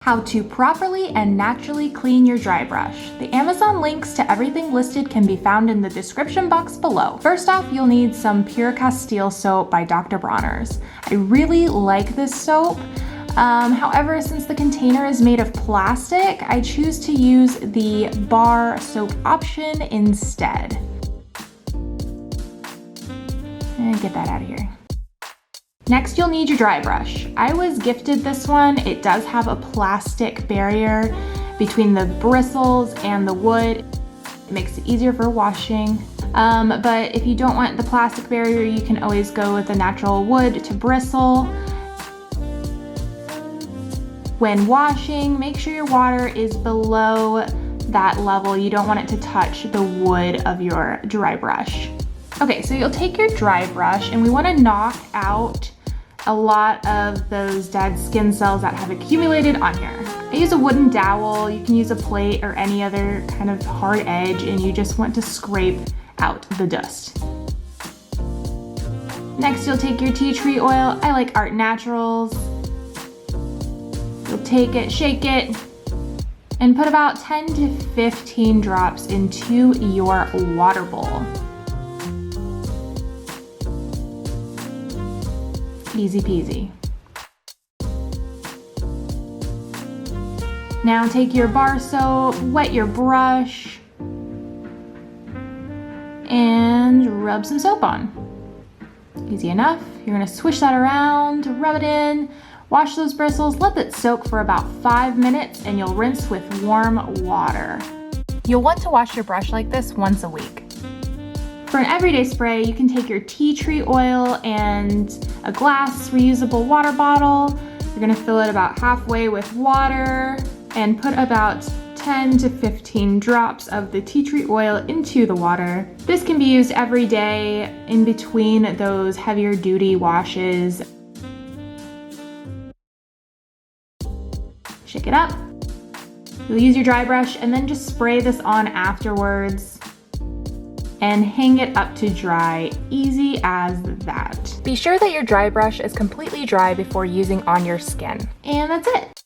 How to properly and naturally clean your dry brush. The Amazon links to everything listed can be found in the description box below. First off, you'll need some Pure Castile soap by Dr. Bronner's. I really like this soap. However, since the container is made of plastic, I choose to use the bar soap option instead. And get that out of here. Next, you'll need your dry brush. I was gifted this one. It does have a plastic barrier between the bristles and the wood. It makes it easier for washing. But if you don't want the plastic barrier, you can always go with the natural wood to bristle. When washing, make sure your water is below that level. You don't want it to touch the wood of your dry brush. Okay, so you'll take your dry brush and we want to knock out a lot of those dead skin cells that have accumulated on here. I use a wooden dowel. You can use a plate or any other kind of hard edge, and you just want to scrape out the dust. Next, you'll take your tea tree oil. I like Art Naturals. You'll take it, shake it, and put about 10 to 15 drops into your water bowl. Easy peasy. Now take your bar soap, wet your brush, and rub some soap on. Easy enough. You're gonna swish that around, rub it in, wash those bristles, let that soak for about 5 minutes, and you'll rinse with warm water. You'll want to wash your brush like this once a week. For an everyday spray, you can take your tea tree oil and a glass reusable water bottle. You're gonna fill it about halfway with water and put about 10 to 15 drops of the tea tree oil into the water. This can be used every day in between those heavier duty washes. Shake it up. You'll use your dry brush and then just spray this on afterwards and hang it up to dry, easy as that. Be sure that your dry brush is completely dry before using on your skin. And that's it.